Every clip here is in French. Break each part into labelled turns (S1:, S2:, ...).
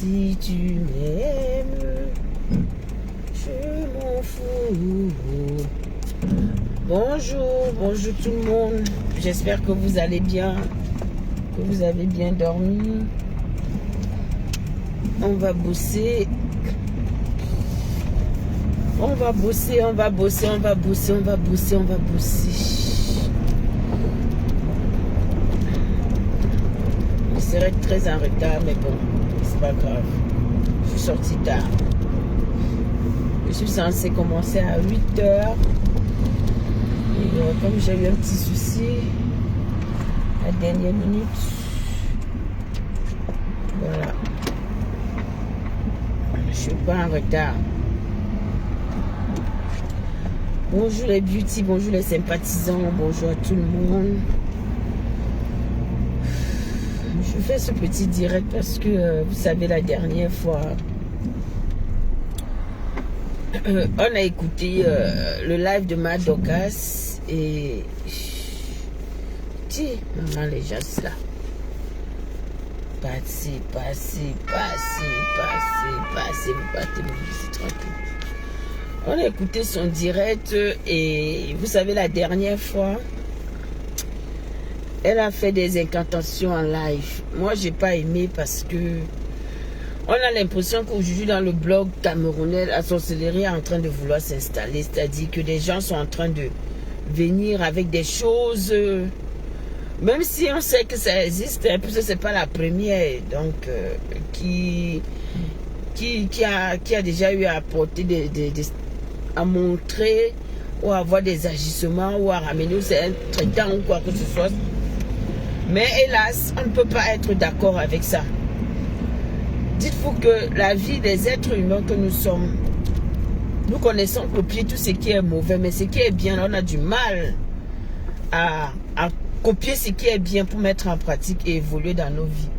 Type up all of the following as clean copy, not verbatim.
S1: Si tu m'aimes, je m'en fous. Bonjour, bonjour tout le monde. J'espère que vous allez bien, que vous avez bien dormi. On va bosser. On va bosser, on va bosser, on va bosser, on va bosser, on va bosser. Je serai très en retard, mais bon, c'est pas grave. Je suis sortie tard. Je suis censée commencer à 8 heures. Et comme j'ai eu un petit souci, à la dernière minute, voilà. Je suis pas en retard. Bonjour les beauty, bonjour les sympathisants, bonjour à tout le monde. Je fais ce petit direct parce que, vous savez, la dernière fois, on a écouté le live de Madokas et... Tiens, maman, les gens, là. Passez, vous partez, c'est tranquille. On a écouté son direct et vous savez, la dernière fois, elle a fait des incantations en live. Moi, j'ai pas aimé parce que on a l'impression qu'aujourd'hui, dans le blog camerounais, la sorcellerie est en train de vouloir s'installer. C'est-à-dire que des gens sont en train de venir avec des choses, même si on sait que ça existe, puisque c'est pas la première, donc qui a déjà eu à apporter à montrer ou à avoir des agissements ou à ramener un traitant ou quoi que ce soit. Mais hélas, on ne peut pas être d'accord avec ça. Dites-vous que la vie des êtres humains que nous sommes, nous connaissons copier tout ce qui est mauvais, mais ce qui est bien, on a du mal à copier ce qui est bien pour mettre en pratique et évoluer dans nos vies.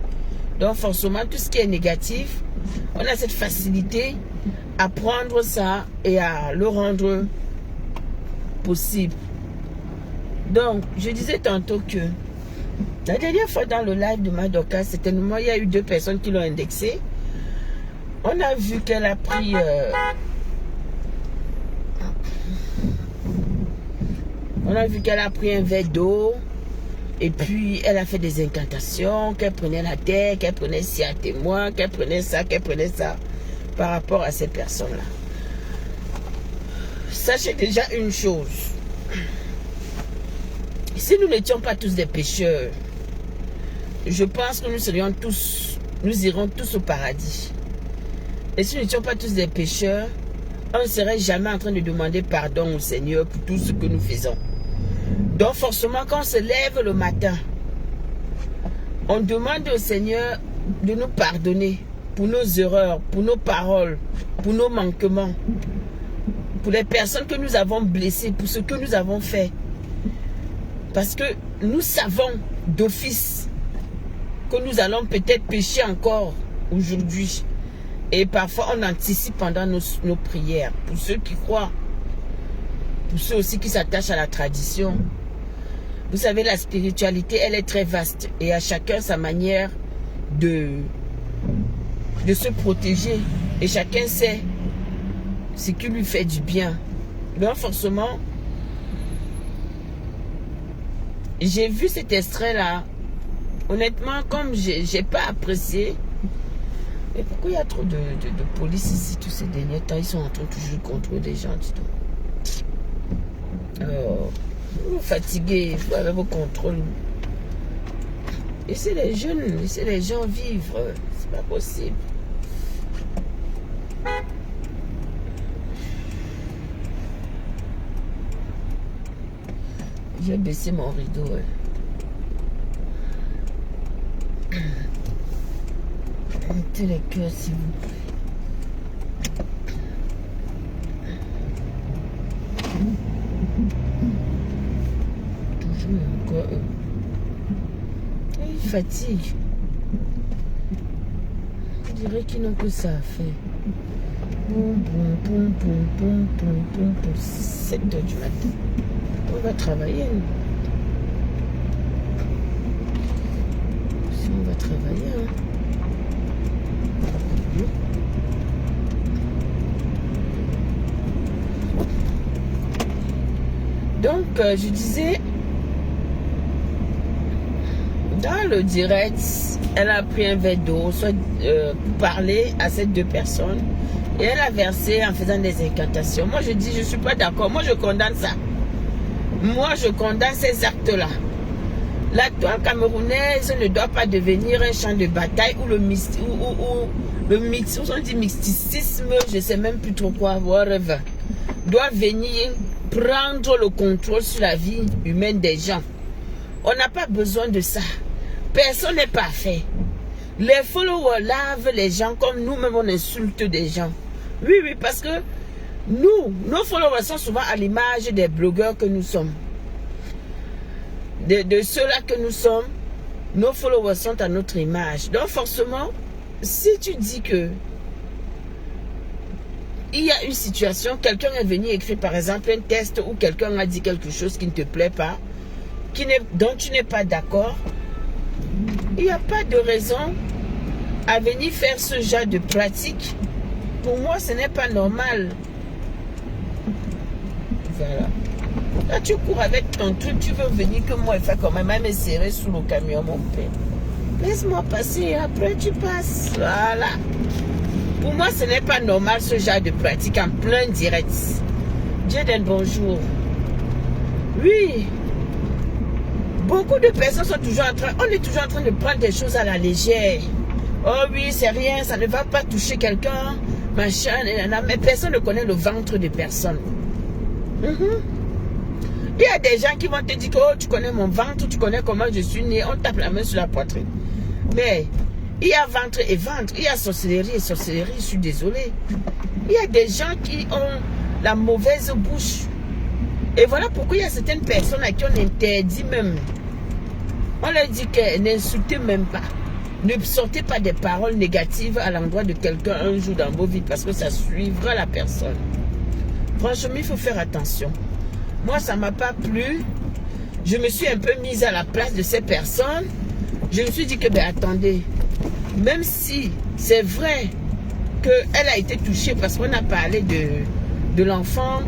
S1: Donc forcément, tout ce qui est négatif, on a cette facilité à prendre ça et à le rendre possible. Donc, je disais tantôt que la dernière fois dans le live de Madoka, certainement, il y a eu 2 personnes qui l'ont indexé. On a vu qu'elle a pris... on a vu qu'elle a pris un verre d'eau. Et puis, elle a fait des incantations, qu'elle prenait la terre, qu'elle prenait ci à témoin, qu'elle prenait ça par rapport à ces personnes-là. Sachez déjà une chose. Si nous n'étions pas tous des pécheurs, je pense que nous irons tous au paradis. Et si nous n'étions pas tous des pécheurs, on ne serait jamais en train de demander pardon au Seigneur pour tout ce que nous faisons. Donc forcément, quand on se lève le matin, on demande au Seigneur de nous pardonner pour nos erreurs, pour nos paroles, pour nos manquements, pour les personnes que nous avons blessées, pour ce que nous avons fait. Parce que nous savons d'office que nous allons peut-être pécher encore aujourd'hui. Et parfois, on anticipe pendant nos prières. Pour ceux qui croient, pour ceux aussi qui s'attachent à la tradition. Vous savez, la spiritualité, elle est très vaste. Et à chacun sa manière de se protéger. Et chacun sait ce qui lui fait du bien. Donc forcément, j'ai vu cet extrait-là. Honnêtement, comme j'ai pas apprécié. Mais pourquoi il y a trop de police ici tous ces derniers temps? Ils sont en train toujours de contrôler des gens, dis donc. Alors, vous fatiguez, vous avez vos contrôles. Laissez les jeunes, laissez les gens vivre. C'est pas possible. Je vais baisser mon rideau. Mettez les cœurs, s'il vous plaît. Toujours encore eux. Ils fatiguent. Je dirais qu'ils n'ont que ça à faire. 7 heures du matin. On va travailler. Si on va travailler. Donc, je disais, dans le direct, elle a pris un verre d'eau pour parler à ces deux personnes. Et elle a versé en faisant des incantations. Moi, je dis, je ne suis pas d'accord. Moi, je condamne ça. Moi, je condamne ces actes-là. La toile camerounaise ne doit pas devenir un champ de bataille où le mysticisme, je ne sais même plus trop quoi, whatever, doit venir prendre le contrôle sur la vie humaine des gens. On n'a pas besoin de ça. Personne n'est parfait. Les followers lavent les gens comme nous-mêmes on insulte des gens. Oui, oui, parce que nous, nos followers sont souvent à l'image des blogueurs que nous sommes. De ceux-là que nous sommes, nos followers sont à notre image. Donc forcément, si tu dis que il y a une situation, quelqu'un est venu écrire par exemple un test ou quelqu'un a dit quelque chose qui ne te plaît pas, dont tu n'es pas d'accord, il n'y a pas de raison à venir faire ce genre de pratique. Pour moi, ce n'est pas normal. Voilà. Là, tu cours avec ton truc, tu veux venir que moi, il fait quand même me serrer sous le camion, mon père. Laisse-moi passer, après tu passes. Voilà. Pour moi, ce n'est pas normal ce genre de pratique en plein direct. Dieu donne bonjour. Oui. Beaucoup de personnes sont toujours en train, on est toujours en train de prendre des choses à la légère. Oh oui, c'est rien, ça ne va pas toucher quelqu'un, machin, mais personne ne connaît le ventre de personne. Il y a des gens qui vont te dire que oh, tu connais mon ventre, tu connais comment je suis né, on tape la main sur la poitrine. Mais il y a ventre et ventre, il y a sorcellerie et sorcellerie, je suis désolée. Il y a des gens qui ont la mauvaise bouche. Et voilà pourquoi il y a certaines personnes à qui on interdit même. On leur dit que n'insultez même pas. Ne sortez pas des paroles négatives à l'endroit de quelqu'un un jour dans vos vies parce que ça suivra la personne. Franchement, il faut faire attention. Moi, ça ne m'a pas plu. Je me suis un peu mise à la place de ces personnes. Je me suis dit que, ben attendez, même si c'est vrai qu'elle a été touchée parce qu'on a parlé de l'enfant,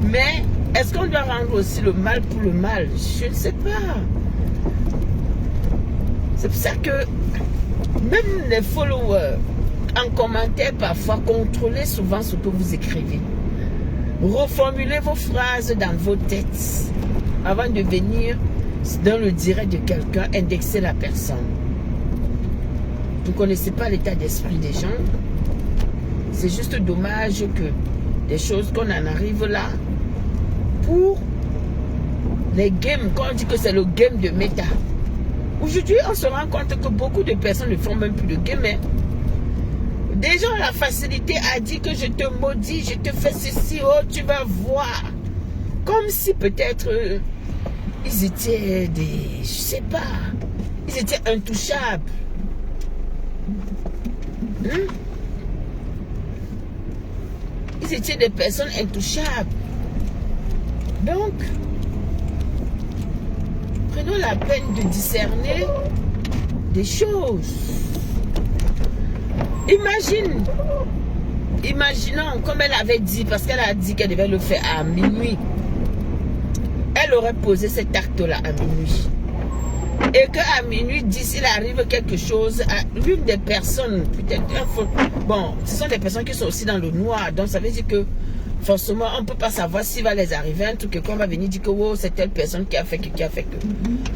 S1: mais est-ce qu'on doit rendre aussi le mal pour le mal? Je ne sais pas. C'est pour ça que même les followers, en commentaire parfois, contrôlez souvent ce que vous écrivez. Reformulez vos phrases dans vos têtes avant de venir dans le direct de quelqu'un, indexer la personne. Vous ne connaissez pas l'état d'esprit des gens. C'est juste dommage que des choses qu'on en arrive là pour les games, quand on dit que c'est le game de méta. Aujourd'hui, on se rend compte que beaucoup de personnes ne font même plus de game. Des gens ont la facilité à dire que je te maudis, je te fais ceci, oh tu vas voir. Comme si peut-être ils étaient des, je sais pas, ils étaient intouchables. Ils étaient des personnes intouchables. Donc, prenons la peine de discerner des choses. Imaginons, comme elle avait dit, parce qu'elle a dit qu'elle devait le faire à minuit. Elle aurait posé cet acte-là à minuit. Et qu'à minuit, d'ici, il arrive quelque chose à l'une des personnes, peut-être, bon, ce sont des personnes qui sont aussi dans le noir, donc ça veut dire que forcément, on ne peut pas savoir s'il va les arriver un truc, qu'on va venir dire que oh, c'est telle personne qui a fait que.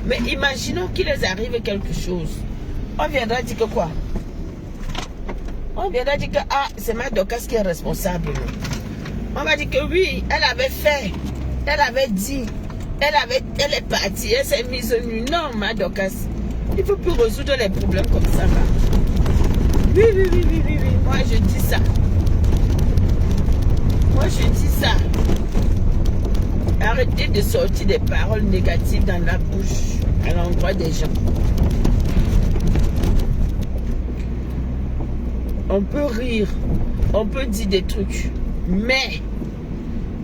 S1: Mais imaginons qu'il les arrive quelque chose. On viendra dire que quoi? On viendra dire que ah, c'est ma Dorcas qui est responsable. On va dire que oui, elle avait fait, elle avait dit, elle est partie, elle s'est mise nue. Non, ma Dorcas, il ne faut plus résoudre les problèmes comme ça. Oui, moi je dis ça. Moi je dis ça. Arrêtez de sortir des paroles négatives dans la bouche à l'endroit des gens. On peut rire, on peut dire des trucs, mais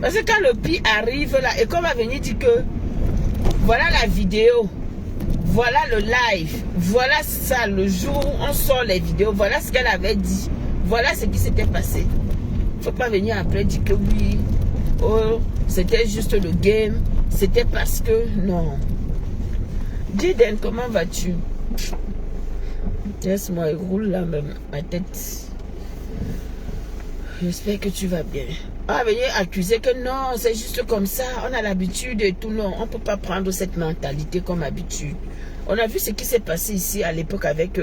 S1: parce que quand le pire arrive là, et qu'on va venir dire que voilà la vidéo, voilà le live, voilà ça, le jour où on sort les vidéos, voilà ce qu'elle avait dit, voilà ce qui s'était passé. Il ne faut pas venir après dire que oui, oh, c'était juste le game, c'était parce que, non. Jaden, comment vas-tu? Laisse-moi, il roule là même, ma tête. J'espère que tu vas bien. Ah, venir accuser que non, c'est juste comme ça, on a l'habitude et tout. Non, on ne peut pas prendre cette mentalité comme habitude. On a vu ce qui s'est passé ici à l'époque avec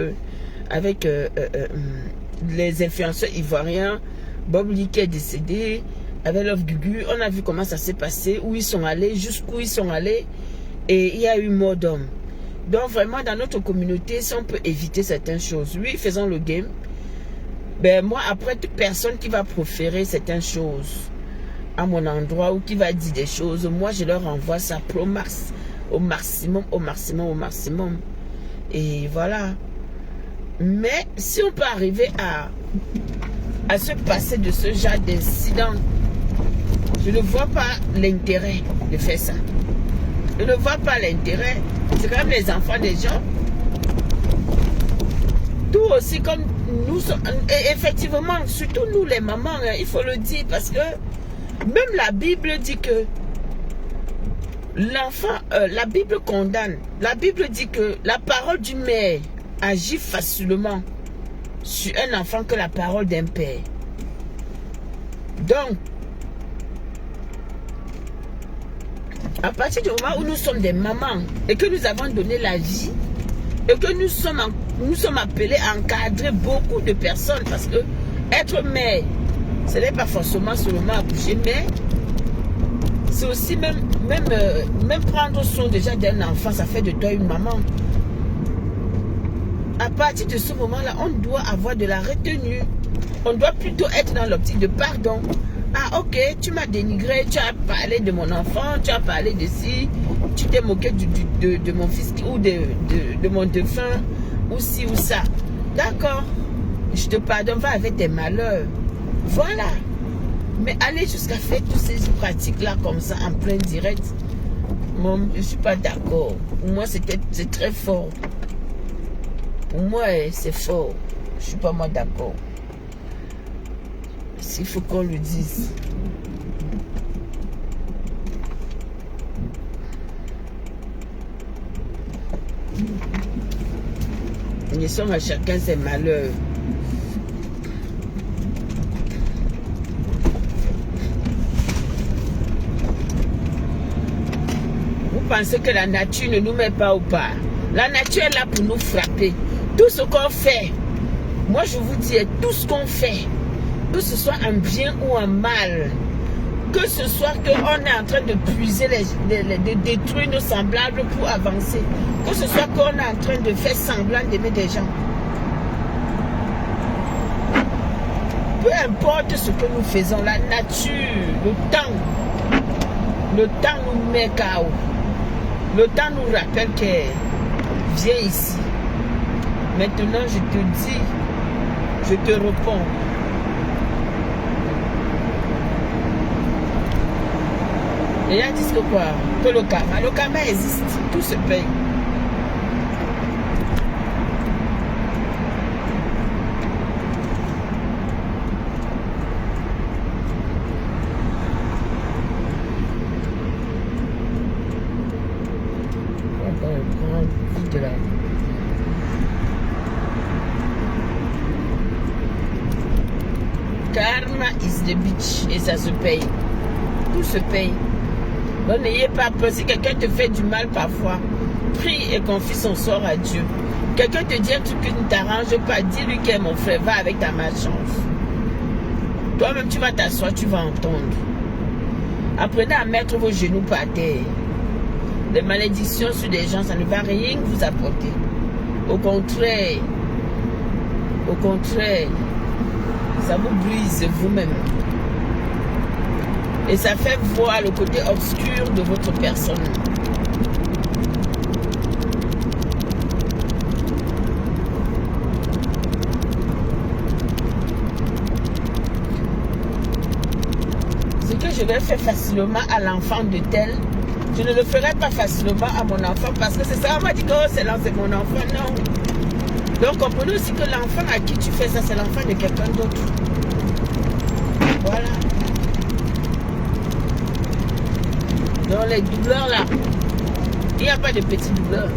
S1: les influenceurs ivoiriens, Bob Lee qui est décédé, avec Love Gugu. On a vu comment ça s'est passé, où ils sont allés, jusqu'où ils sont allés, et il y a eu mort d'hommes. Donc vraiment, dans notre communauté, si on peut éviter certaines choses, oui, faisons le game. Ben moi, après, toute personne qui va proférer certaines choses à mon endroit ou qui va dire des choses, moi, je leur envoie ça au maximum, au maximum, au maximum. Et voilà. Mais si on peut arriver à se passer de ce genre d'incident, je ne vois pas l'intérêt de faire ça. Je ne vois pas l'intérêt. C'est quand même les enfants des gens. Tout aussi comme nous sommes, et effectivement, surtout nous les mamans, hein, il faut le dire, parce que même la Bible dit que l'enfant, la Bible condamne, la Bible dit que la parole d'une mère agit facilement sur un enfant que la parole d'un père. Donc, à partir du moment où nous sommes des mamans et que nous avons donné la vie et que nous sommes appelés à encadrer beaucoup de personnes, parce que être mère, ce n'est pas forcément seulement accoucher, mais c'est aussi même prendre soin déjà d'un enfant, ça fait de toi une maman. À partir de ce moment-là, on doit avoir de la retenue. On doit plutôt être dans l'optique de pardon. Ah ok, tu m'as dénigré, tu as parlé de mon enfant, tu as parlé de ci, tu t'es moqué de mon fils ou de mon défunt, ou ci ou ça. D'accord, je te pardonne, va avec tes malheurs. Voilà. Mais aller jusqu'à faire toutes ces pratiques-là comme ça, en plein direct, moi, je ne suis pas d'accord. Pour moi, c'est très fort. Pour moi, c'est fort. Je ne suis pas moi d'accord. S'il faut qu'on le dise. Laissons à chacun ses malheurs. Vous pensez que la nature ne nous met pas au pas? La nature est là pour nous frapper. Tout ce qu'on fait, moi je vous dis, tout ce qu'on fait, que ce soit en bien ou en mal, que ce soit qu'on est en train de puiser, de détruire nos semblables pour avancer, que ce soit qu'on est en train de faire semblant d'aimer des gens. Peu importe ce que nous faisons, la nature, le temps nous met KO. Le temps nous rappelle qu'elle vient ici. Maintenant, je te dis, je te réponds. Et là, disent que quoi? Que le karma existe, tout se paye. Karma is the bitch et ça se paye. Tout se paye. Donc n'ayez pas peur. Si quelqu'un te fait du mal parfois, prie et confie son sort à Dieu. Quelqu'un te dit un truc qui ne t'arrange pas, dis-lui que mon frère, va avec ta malchance. Toi-même tu vas t'asseoir, tu vas entendre. Apprenez à mettre vos genoux par terre. Les malédictions sur des gens, ça ne va rien vous apporter. Au contraire, ça vous brise vous-même. Et ça fait voir le côté obscur de votre personne. Ce que je vais faire facilement à l'enfant de tel, je ne le ferai pas facilement à mon enfant parce que c'est ça, on m'a dit que oh, c'est mon enfant, non. Donc comprenez aussi que l'enfant à qui tu fais ça, c'est l'enfant de quelqu'un d'autre. Voilà. Donc les douleurs là, il n'y a pas de petites douleurs.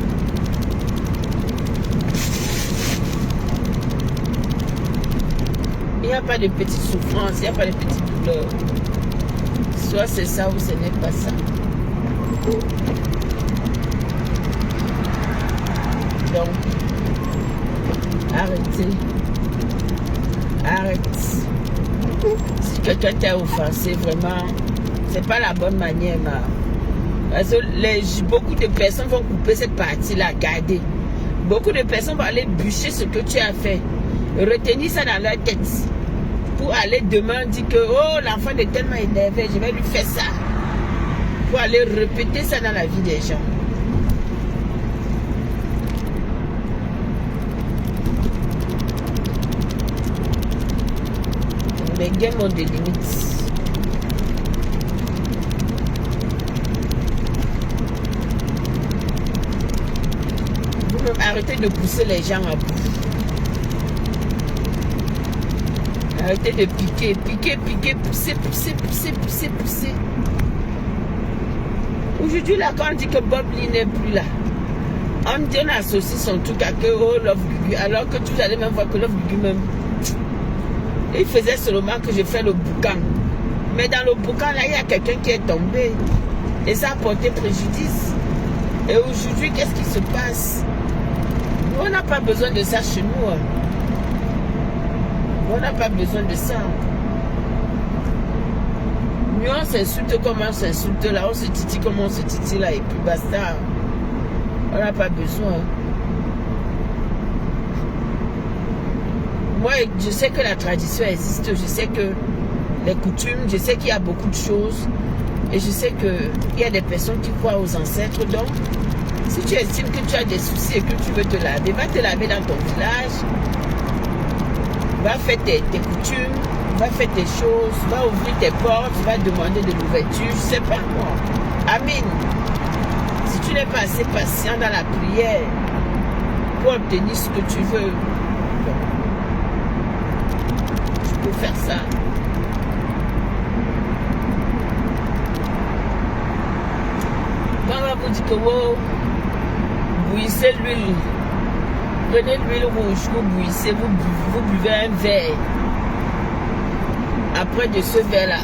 S1: Il n'y a pas de petites souffrances, il n'y a pas de petites douleurs. Soit c'est ça ou ce n'est pas ça. Donc, arrêtez. Arrête. Si quelqu'un t'a offensé, vraiment, c'est pas la bonne manière. Parce que beaucoup de personnes vont couper cette partie-là, garder. Beaucoup de personnes vont aller bûcher ce que tu as fait. Retenir ça dans leur tête. Pour aller demain dire que oh, l'enfant est tellement énervé, je vais lui faire ça. Pour aller répéter ça dans la vie des gens. Les games ont des limites. Vous-même arrêtez de pousser les gens à bout. Arrêtez de piquer, pousser. Aujourd'hui, là, quand on dit que Bob Lee n'est plus là, on associe son truc à que oh, Love Gugu, alors que tu allais même voir que Love Gugu même, il faisait seulement que je fais le boucan. Mais dans le boucan, là, il y a quelqu'un qui est tombé. Et ça a porté préjudice. Et aujourd'hui, qu'est-ce qui se passe? Nous, on n'a pas besoin de ça chez nous. On n'a pas besoin de ça. Nous, on s'insulte comme on s'insulte là. On se titille comme on se titille là. Et puis basta. On n'a pas besoin. Moi, je sais que la tradition existe. Je sais que les coutumes, je sais qu'il y a beaucoup de choses. Et je sais qu'il y a des personnes qui croient aux ancêtres. Donc, si tu estimes que tu as des soucis et que tu veux te laver, va te laver dans ton village. Va faire tes coutumes, va faire tes choses, va ouvrir tes portes, va demander de l'ouverture, je sais pas moi. Amen. Si tu n'es pas assez patient dans la prière pour obtenir ce que tu veux, tu peux faire ça. Quand on va vous dire que vous bouillissez l'huile, prenez l'huile rouge, vous bouillissez, vous buvez un verre. Après de ce verre-là,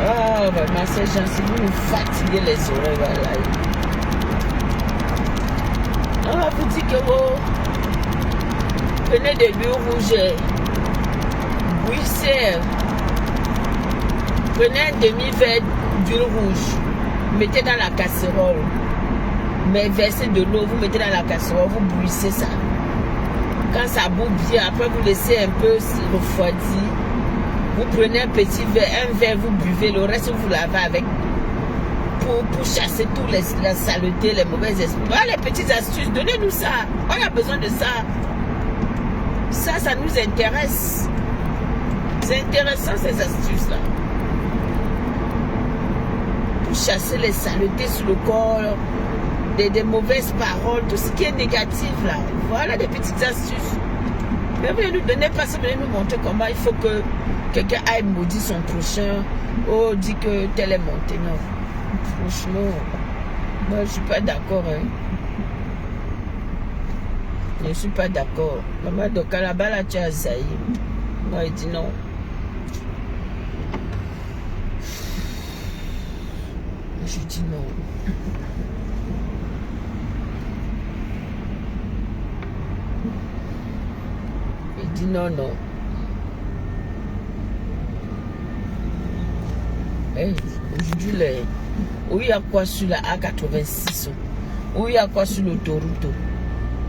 S1: oh, vraiment, ces gens, si vous nous fatiguez les oreilles, voilà. On va vous dire que vous prenez de l'huile rouge, bouillissez, prenez un demi-verre d'huile rouge, mettez dans la casserole, mais versez de l'eau, vous mettez dans la casserole, vous bouillissez ça. Quand ça bout bien, après vous laissez un peu refroidir. Vous prenez un petit verre, un verre, vous buvez, le reste vous lavez avec pour chasser tous la saleté, les mauvaises esprits. Voilà les petites astuces, donnez-nous ça. On a besoin de ça. Ça nous intéresse. C'est intéressant ces astuces-là. Pour chasser les saletés sur le corps, des mauvaises paroles, tout ce qui est négatif là. Voilà des petites astuces. Mais vous ne nous donnez pas ça, vous venez nous montrer comment il faut que quelqu'un aille maudire son prochain. Oh, dit que tel est monté. Non. Franchement, moi je suis pas d'accord. Hein. Je suis pas d'accord. Maman, donc à la bas là, tu as Zaï. Moi, il dit non. Je dis non. Il dit non, non. Hey, aujourd'hui, où il y a quoi sur la A86? Où il y a quoi sur l'autoroute?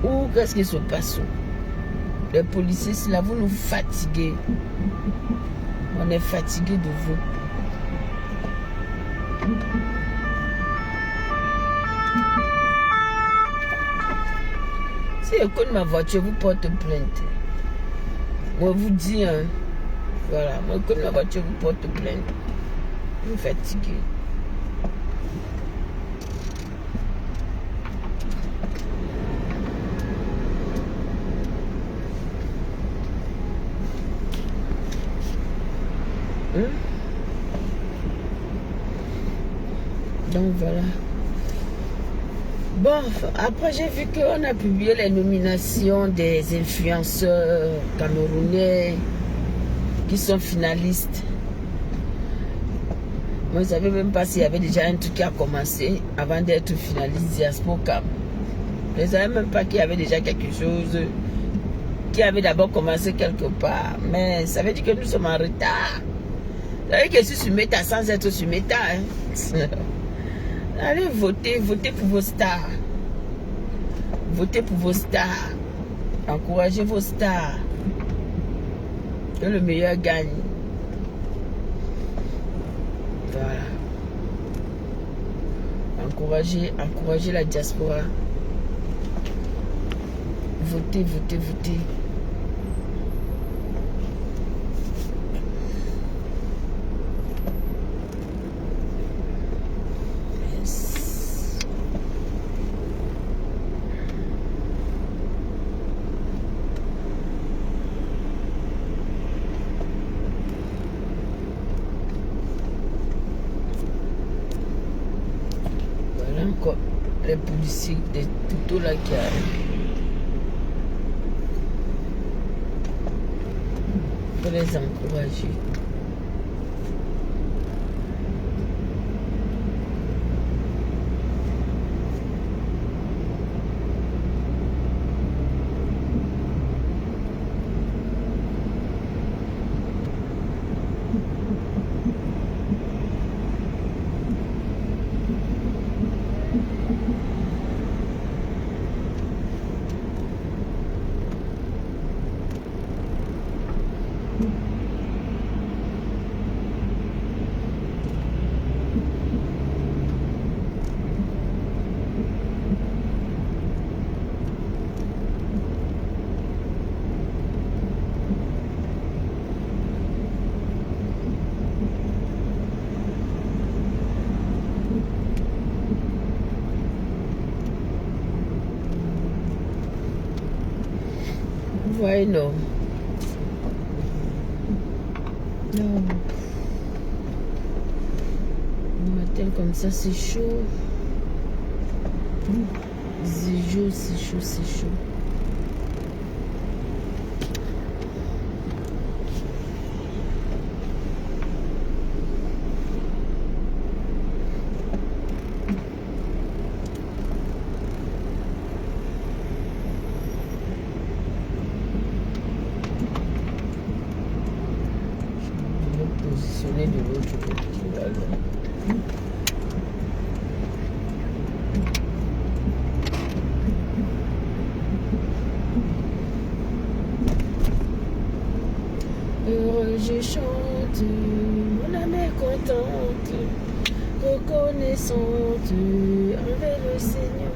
S1: Où qu'est-ce qui se passe? Les policiers, là, vous nous fatiguez. On est fatigué de vous. Si je connais ma voiture, vous porte plainte. Moi, vous dis, hein, voilà, moi, je connais ma voiture, vous porte plainte. Vous me fatiguez. Donc voilà. Bon, après j'ai vu qu'on a publié les nominations des influenceurs camerounais qui sont finalistes. Moi, je ne savais même pas s'il y avait déjà un truc qui a commencé avant d'être finaliste Diaspora. Je ne savais même pas qu'il y avait déjà quelque chose qui avait d'abord commencé quelque part. Mais ça veut dire que nous sommes en retard. Ça veut dire que je suis sur Meta sans être sur Meta. Hein. Allez voter, votez pour vos stars. Votez pour vos stars. Encouragez vos stars. Que le meilleur gagne. Voilà. Encouragez la diaspora. Votez, votez, votez. Encore les policiers, des tutos là qui arrivent. Il faut les encourager. Ouais, non. Non. Le matin comme ça, c'est chaud. C'est chaud, c'est chaud, c'est chaud. Positionner de l'autre côté. Heureux je chante, mon âme est contente, reconnaissante envers le Seigneur.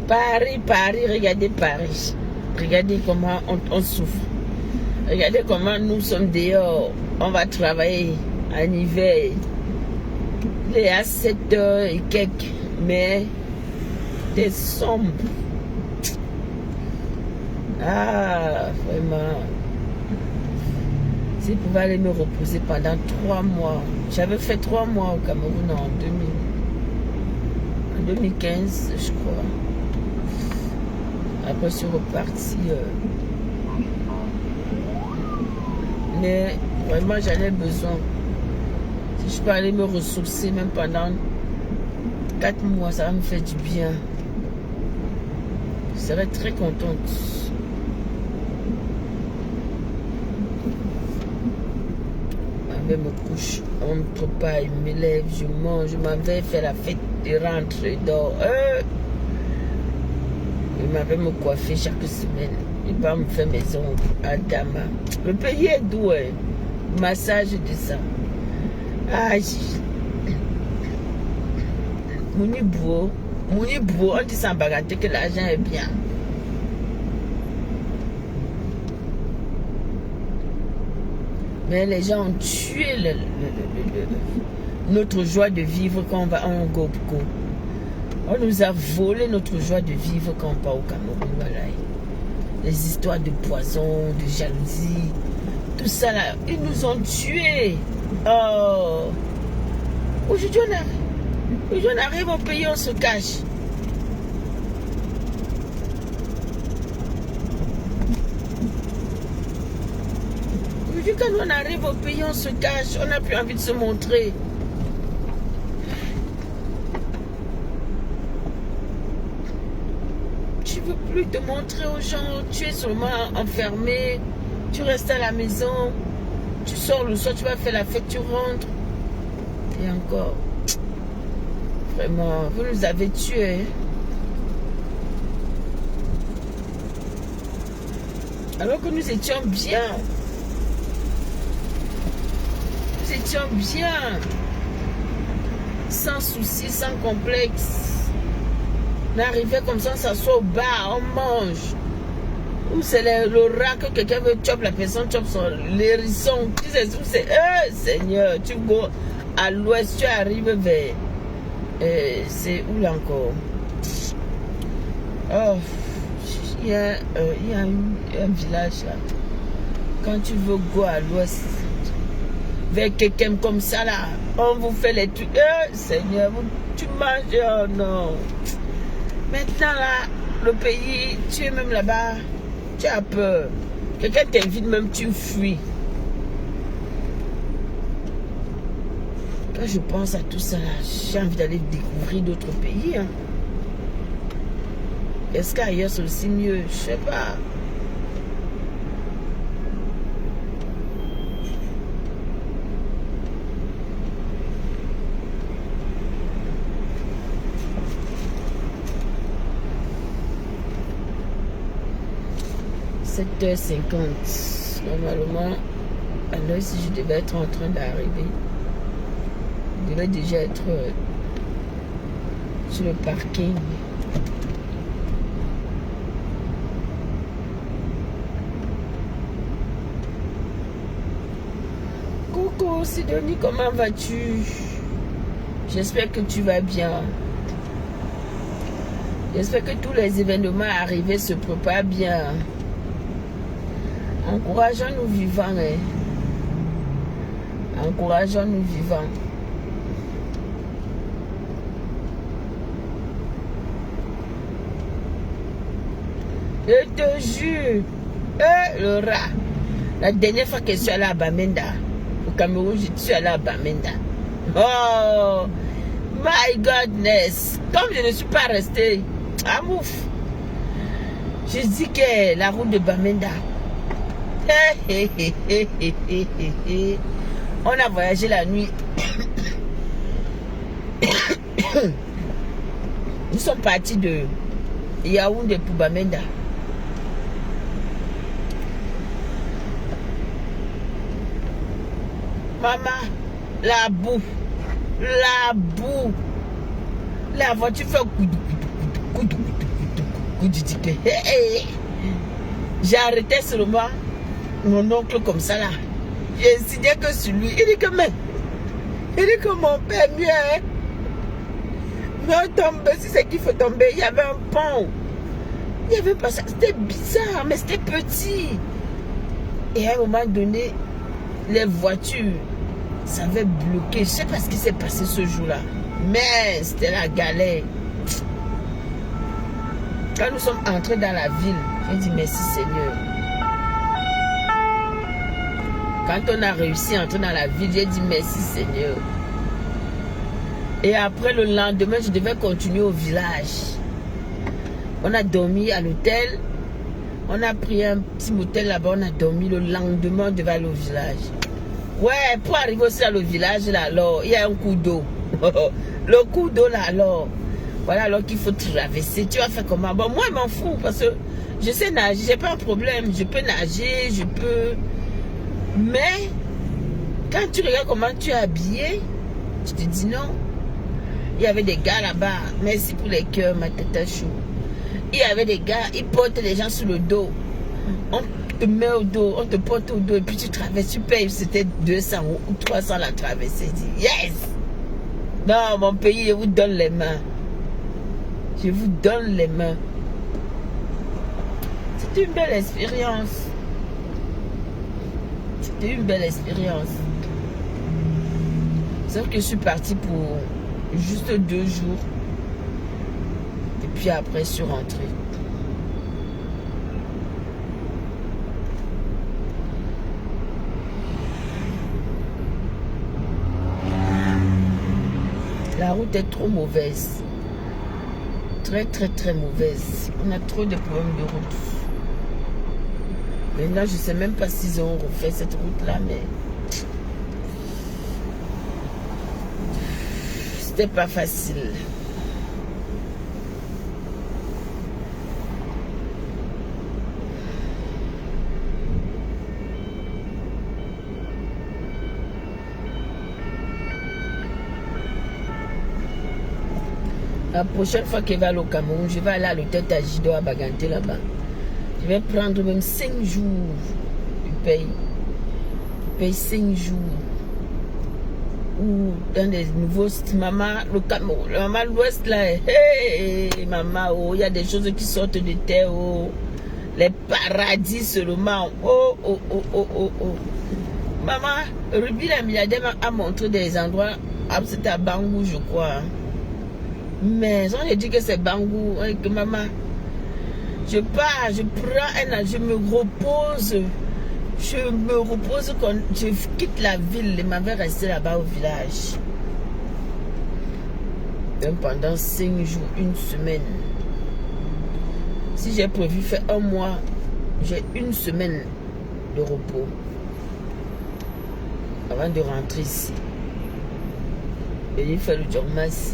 S1: Paris, Paris, regardez Paris. Regardez comment on souffre. Regardez comment nous sommes dehors. On va travailler en hiver. Il est à 7 heures et quelques. Mais c'est sombre. Ah, vraiment. Si je pouvais aller me reposer pendant 3 mois. J'avais fait 3 mois au Cameroun en 2015, je crois. Après, je suis reparti. Mais vraiment, j'en ai besoin. Si je peux aller me ressourcer même pendant 4 mois, ça va me faire du bien. Je serais très contente. Avec me couche, on me prépare, je me lève, je mange, je m'en vais faire la fête, je rentre, je dors. Je m'avais me coiffer chaque semaine. Il va me faire maison à Dama. Le pays est doux, hein. Massage de ça. Ah, Mounibo, on dit sans bagatelle que l'argent est bien. Mais les gens ont tué notre joie de vivre quand on va en Gobko. On nous a volé notre joie de vivre quand on part au Cameroun. Voilà. Les histoires de poison, de jalousie, tout ça là, ils nous ont tués. Oh. Aujourd'hui on arrive au pays, on se cache. Aujourd'hui quand on arrive au pays, on se cache, on n'a plus envie de se montrer. Tu veux plus te montrer aux gens, tu es seulement enfermé, tu restes à la maison, tu sors le soir, tu vas faire la fête, tu rentres. Et encore, vraiment, vous nous avez tués. Alors que nous étions bien. Nous étions bien. Sans soucis, sans complexe. On arrivait comme ça, on s'assoit au bar, on mange. Ou c'est le rat que quelqu'un veut choper, la personne chope son hérisson. Tu sais, c'est Seigneur, tu go à l'ouest, tu arrives vers. C'est où là encore? Oh, il y a un village là. Quand tu veux go à l'ouest, vers quelqu'un comme ça là, on vous fait les trucs. Seigneur, tu manges, oh non. Maintenant là, le pays, tu es même là-bas, tu as peur. Quelqu'un t'invite même, tu fuis. Quand je pense à tout ça, j'ai envie d'aller découvrir d'autres pays. Hein. Est-ce qu'ailleurs c'est aussi mieux? Je sais pas. « 7h50. Normalement, à l'heure si je devais être en train d'arriver, je devais déjà être sur le parking. Coucou Sidonie, comment vas-tu? J'espère que tu vas bien. J'espère que tous les événements arrivés se préparent bien. Encourageons-nous vivants. Hein. Encourageons-nous vivants. Je te jure. Le rat. La dernière fois que je suis allée à Bamenda, au Cameroun, je suis allée à Bamenda. Oh, my goodness. Comme je ne suis pas restée à Mouf, je dis que la route de Bamenda. On a voyagé la nuit. Nous sommes partis de Yaoundé pour Bamenda. Maman, la boue, la voiture fait coup. J'ai arrêté seulement mon oncle comme ça là. J'ai signé que sur lui. Il dit que mon père mieux. Hein? Mais on tombe, si c'est qu'il faut tomber. Il y avait un pont. Il y avait pas ça. C'était bizarre, mais c'était petit. Et à un moment donné, les voitures, ça avait bloqué. Je sais pas ce qui s'est passé ce jour-là. Mais c'était la galère. Quand nous sommes entrés dans la ville, j'ai dit merci Seigneur. Quand on a réussi à entrer dans la ville, j'ai dit merci Seigneur. Et après le lendemain, je devais continuer au village. On a dormi à l'hôtel. On a pris un petit motel là-bas, on a dormi. Le lendemain, on devait aller au village. Ouais, pour arriver aussi à le village là, alors, il y a un coup d'eau. Le coup d'eau là, alors. Voilà, alors qu'il faut traverser. Tu vas faire comment? Bon, moi, je m'en fous parce que Je sais nager, j'ai pas un problème. Je peux nager, je peux... Mais, quand tu regardes comment tu es habillé, je te dis non. Il y avait des gars là-bas. Merci pour les cœurs, ma tête chaud. Il y avait des gars, ils portent les gens sur le dos. On te met au dos, on te porte au dos et puis tu traverses, tu payes, c'était 200 ou 300 la traversée. Je dis, yes! Non, mon pays, je vous donne les mains. Je vous donne les mains. C'était une belle expérience. C'était une belle expérience. Sauf que je suis partie pour juste 2 jours. Et puis après, je suis rentrée. La route est trop mauvaise. Très, très, très mauvaise. On a trop de problèmes de route. Maintenant, je ne sais même pas s'ils ont refait cette route-là, mais... C'était pas facile. La prochaine fois qu'il va aller au Cameroun, je vais aller à l'hôtel Tajido à Baganté là-bas. Je vais prendre même 5 jours. Je paye 5 jours. Ou dans des nouveaux sites. Maman, le Cameroun, maman, l'Ouest là, hey, maman, oh, il y a des choses qui sortent de terre, oh. Les paradis seulement. Oh, oh, oh, oh, oh, oh. Maman, Ruby la milliardaire a montré des endroits. C'était à Bangou, je crois. Mais on a dit que c'est Bangou, que maman, je pars, je prends je me repose. Je me repose quand je quitte la ville. Je m'avais resté là-bas au village. Donc pendant 5 jours, 1 semaine. Si j'ai prévu faire 1 mois, j'ai 1 semaine de repos. Avant de rentrer ici. Et il fait le job ici.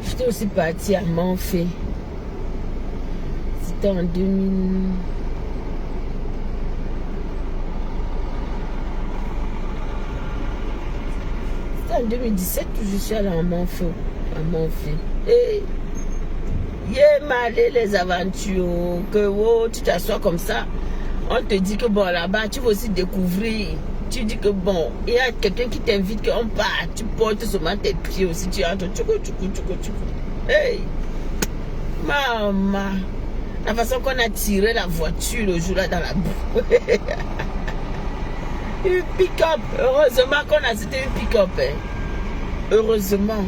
S1: J'étais aussi partie à Manfé. C'était en 2000. C'était en 2017 que je suis allée à Manfé. Et les aventures. Que oh, tu t'assois comme ça. On te dit que bon, là-bas, tu vas aussi découvrir. Tu dis que bon, il y a quelqu'un qui t'invite, qu'on part. Tu portes seulement tes pieds aussi. Tu entres. Hey! Maman! La façon qu'on a tiré la voiture le jour-là dans la boue. Une pick-up. Heureusement qu'on a cité une pick-up. Hein. Heureusement.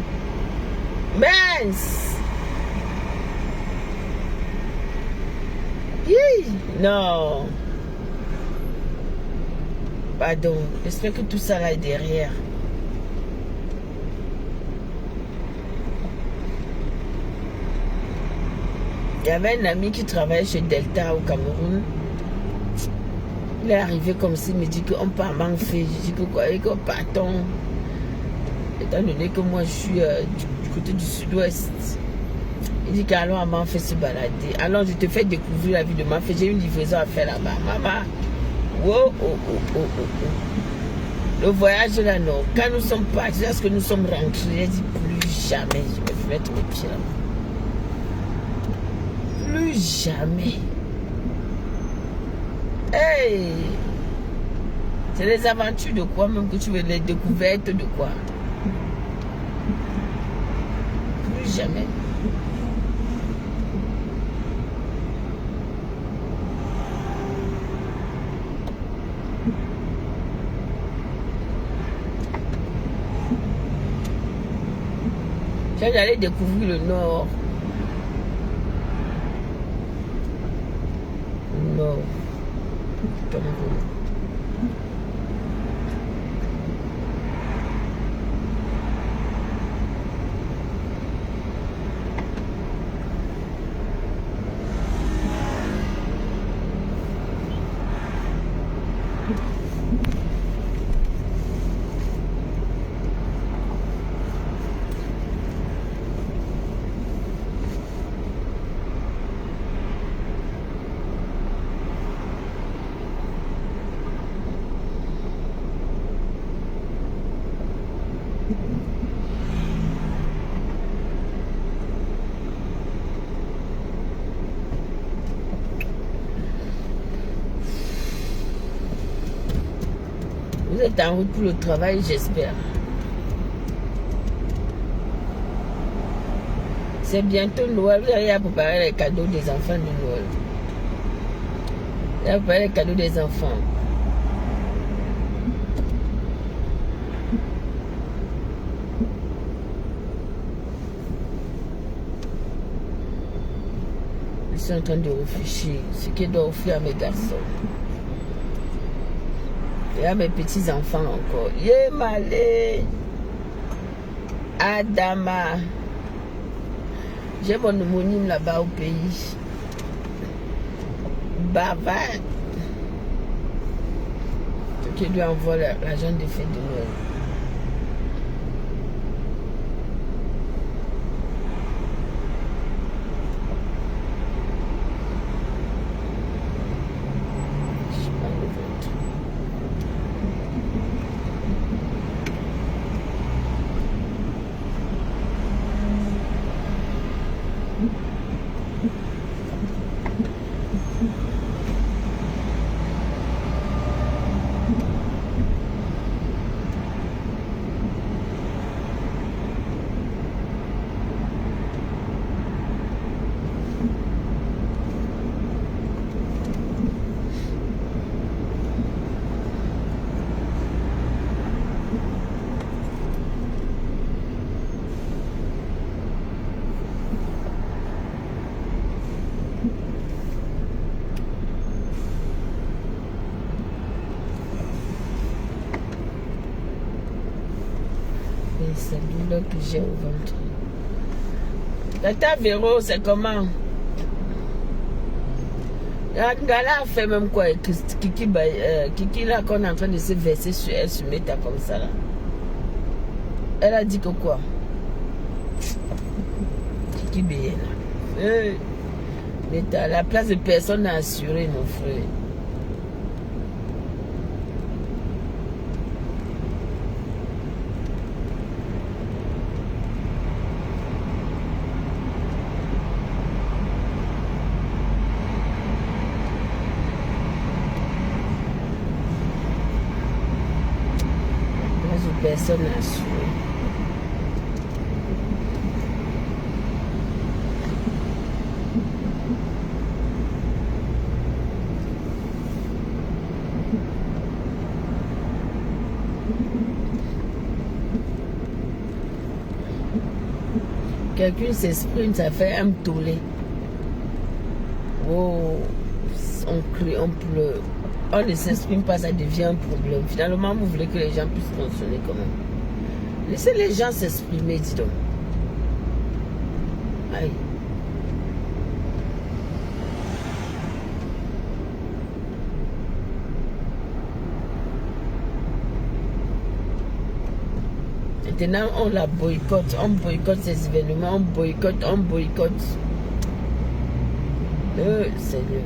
S1: Mince! Non. Pardon. J'espère que tout ça là est derrière. Il y avait un ami qui travaillait chez Delta au Cameroun. Il est arrivé comme ça, il me dit qu'on part à Manfé. Je dis que quoi, et qu'on partons. Étant donné que moi je suis du côté du sud-ouest. Il dit qu'allons à Manfé se balader. Alors je te fais découvrir la ville de Manfé. J'ai une livraison à faire là-bas. Maman. Oh, oh, oh, oh, oh, oh. Le voyage là, non. Quand nous sommes partis, lorsque nous sommes rentrés, j'ai dit plus jamais je me fais mettre mes pieds là-bas. Plus jamais. Hey! C'est les aventures de quoi même que tu veux, les découvertes de quoi? Plus jamais. J'allais découvrir le nord. Non. Cameroun. Vous êtes en route pour le travail, j'espère. C'est bientôt Noël. Vous allez préparer les cadeaux des enfants de Noël. Vous allez préparer les cadeaux des enfants. Je suis en train de réfléchir ce que je dois offrir à mes garçons. Et à mes petits-enfants encore. Yémalé. Adama. J'ai mon homonyme là-bas au pays. Bava. Qui lui envoie l'argent des fêtes de Noël. C'est douleur que j'ai au ventre. Tata Véro, c'est comment? La Ngala a fait même quoi? Kiki là qu'on est en train de se verser sur elle, se mettre comme ça là. Elle a dit que quoi? Kiki Béla. Mais la place de personne n'est assurée, mon frère. Personne n'a assuré. Quelqu'un s'exprime, ça fait un tollé. Oh, on crie, on pleure. On ne s'exprime pas, ça devient un problème. Finalement, vous voulez que les gens puissent fonctionner quand même. Laissez les gens s'exprimer, dis donc. Aïe. Maintenant, on la boycotte. On boycotte ces événements. On boycotte. Seigneur.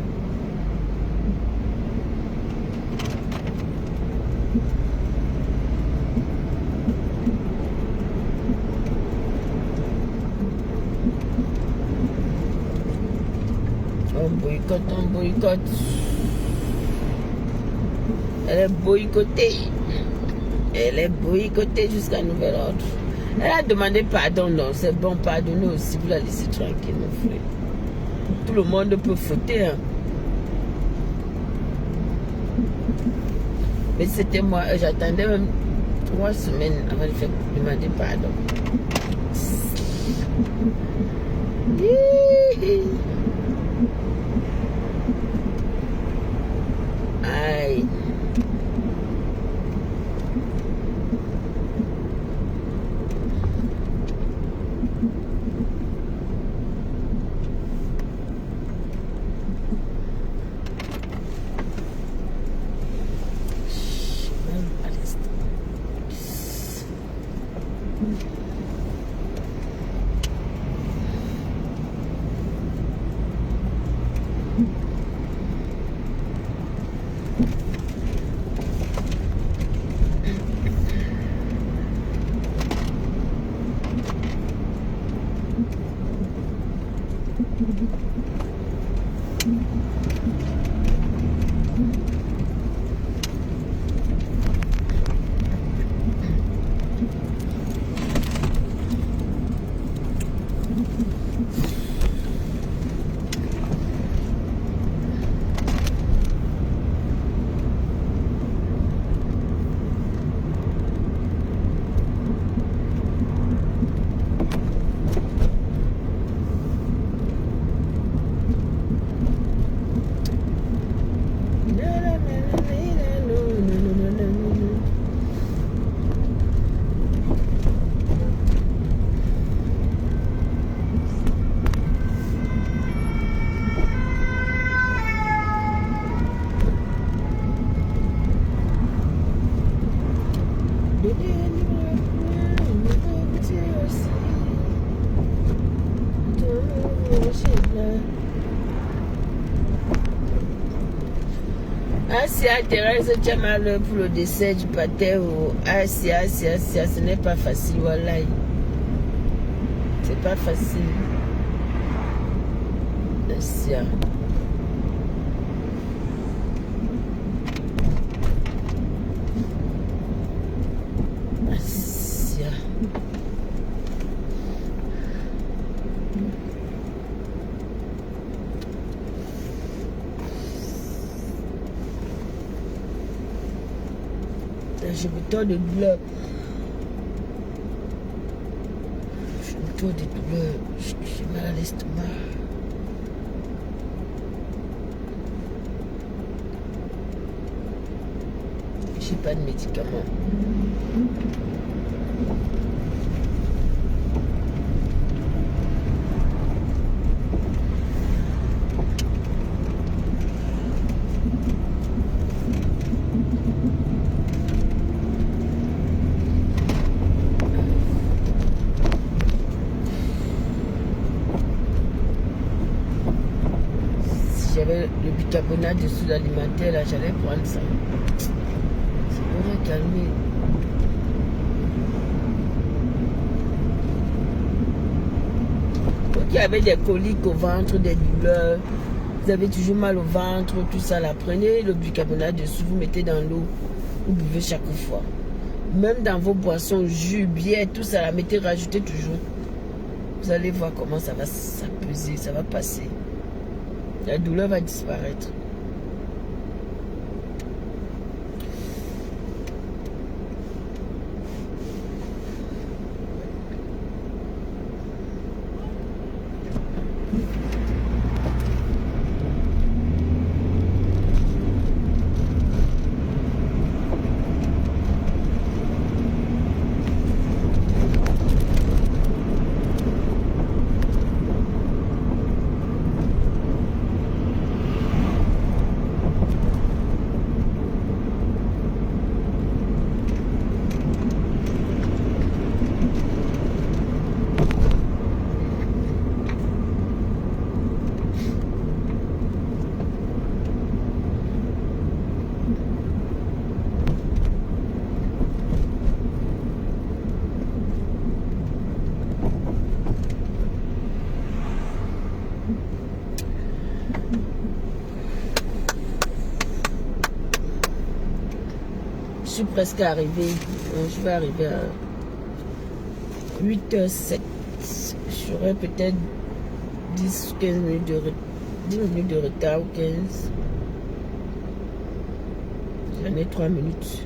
S1: On boycotte. Elle est boycottée. Elle est boycottée jusqu'à nouvel ordre. Elle a demandé pardon, non, c'est bon, pardonnez aussi, vous la laissez tranquille, mon frère. Tout le monde peut fauter. Hein. Mais c'était moi, j'attendais même 3 semaines avant de faire demander pardon. Asia, Thérèse, tu as mal pour le décès du pater. Asia, ce n'est pas facile, voilà. C'est pas facile. Asia. Asia. J'ai autant de douleur. J'ai autant de douleur. J'ai mal à l'estomac. J'ai pas de médicaments. J'avais le bicarbonate de soude alimentaire, là, j'allais prendre ça. Ça m'aurait calmé. Vous qui avez des coliques au ventre, des douleurs, vous avez toujours mal au ventre, tout ça, là, prenez le bicarbonate de soude, vous mettez dans l'eau, vous buvez chaque fois. Même dans vos boissons, jus, bière, tout ça, là, mettez, rajoutez toujours. Vous allez voir comment ça va s'apaiser, ça va passer. La douleur va disparaître. Je suis presque arrivé. Je vais arriver à 8h07. J'aurai peut-être 10-15 minutes de 10 minutes de retard ou 15. J'en ai 3 minutes.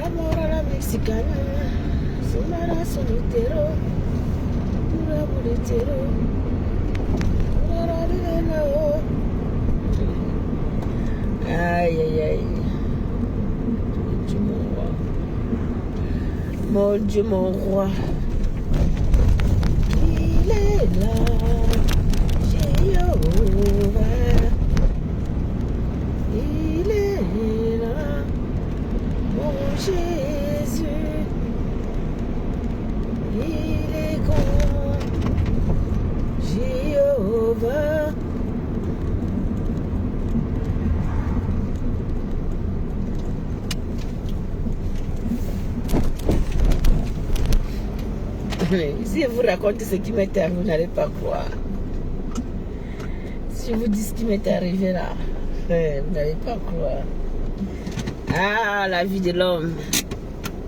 S1: Amor a la mexicana, Sumara solitero, pura boletero, pura dinero. Aïe aïe aïe. Dieu mon roi. Mon Dieu mon roi. Il est là, Jéhovah. Il est là, mon Jésus. Il est grand, Jéhovah. Si je vous raconte ce qui m'est arrivé, vous n'allez pas croire. Si je vous dis ce qui m'est arrivé là, vous n'allez pas croire. Ah, la vie de l'homme.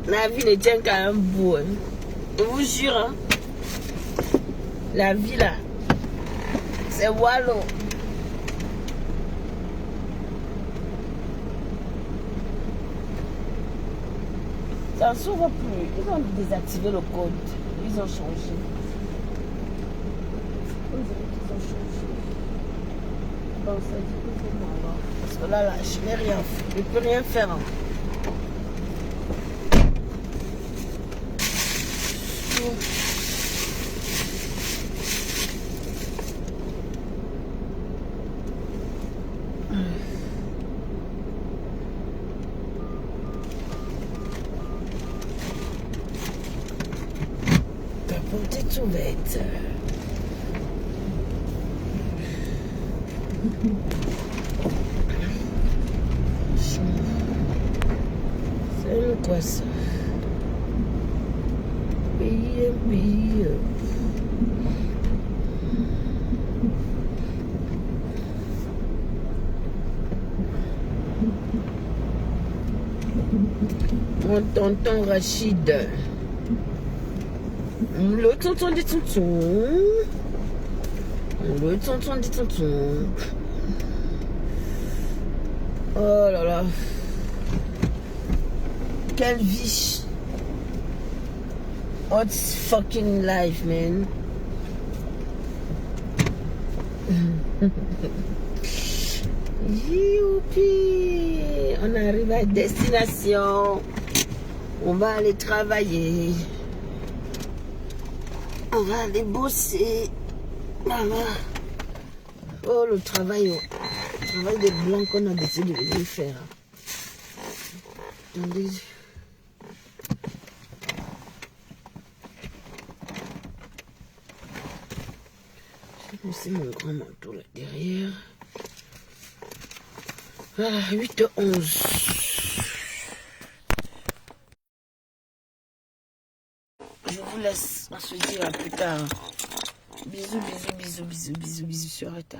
S1: La vie ne tient qu'à un bout. Je vous jure. Hein. La vie là, c'est wallo. Ça ne s'ouvre plus. Ils ont désactivé le code. Ils ont changé. On dirait qu'ils ont changé. Bon, ça dit que faut m'avoir. Parce que là, je n'ai rien fait. Je ne peux rien faire. Hein. Ta porte est ouverte. C'est le quoi ça? Pays. Mon tonton Rachid. Le tonton des tontons. Le tonton des tontons. Oh là là. Quelle vie. What's fucking life, man? Youpi. On arrive à destination. On va aller travailler. On va aller bosser. Voilà. Oh, le travail des blancs qu'on a décidé de venir faire. Attendez. Je vais laisser mon grand manteau là derrière. Voilà, 8h11. Je vous laisse. On se dit à plus tard. Bisous sur État.